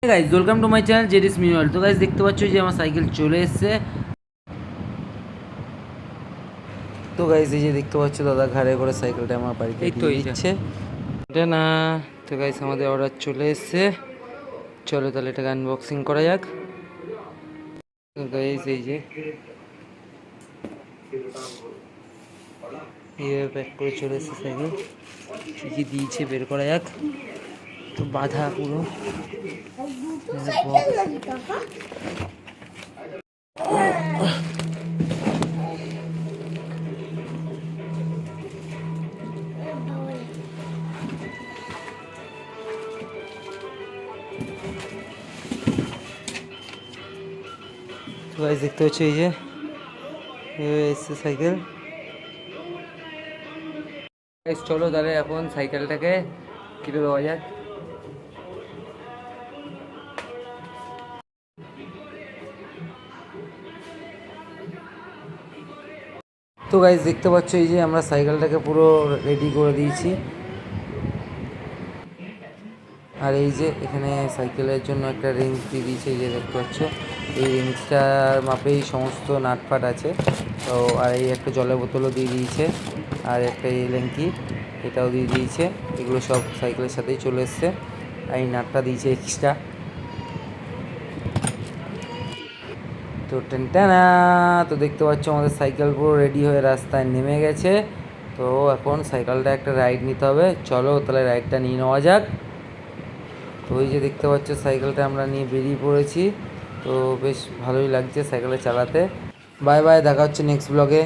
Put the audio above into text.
Guys welcome to my channel জেডিস মিনিওয়াল। তো গাইজ দেখতে পাচ্ছ যে আমার সাইকেল চলে এসছে। তো গাইজ এই যে দেখতে পাচ্ছ দাদা ঘাড়ে করে সাইকেলটা আমার বাড়িতে দিয়ে দিচ্ছে। এটা না, তো গাইজ আমাদের অর্ডার চলে এসছে। চলো তাহলে এটাকে আনবক্সিং করা যাক। তো গাইজ এই যে এইভাবে প্যাক করে চলে এসছে সাইকেল। কী কী দিয়েছে বের করা যাক। তো বাধা পুরো তো গাইজ দেখতে পাচ্ছ এই যে এসছে সাইকেল। চলো তাহলে এখন সাইকেলটাকে কিনে দেওয়া যাক। তো গাইজ দেখতে পাচ্ছ এই যে আমরা সাইকেলটাকে পুরো রেডি করে দিয়েছি। আর এই যে এখানে সাইকেলের জন্য একটা রেঞ্জ দিয়ে দিয়েছে, এই যে দেখতে পাচ্ছ এই রেঞ্জটার মাপেই সমস্ত নাটপাট আছে। তো আর এই একটা জলের বোতলও দিয়ে দিয়েছে, আর একটা এই ল্যাঙ্কি এটাও দিয়ে দিয়েছে। এগুলো সব সাইকেলের সাথেই চলে এসছে। আর এই নাটটা দিয়েছে এক্সট্রা। তো টেনটানা, তো দেখতে পাচ্ছ আমাদের সাইকেল পুরো রেডি হয়ে রাস্তায় নেমে গেছে। তো এখন সাইকেলটা একটা রাইড নিতে হবে। চলো তাহলে রাইডটা নিয়ে নেওয়া যাক। তো ওই যে দেখতে পাচ্ছ সাইকেলটা আমরা নিয়ে বেরিয়ে পড়েছি। তো বেশ ভালোই লাগছে সাইকেলে চালাতে। বাই বাই, দেখা হচ্ছে নেক্সট ব্লগে।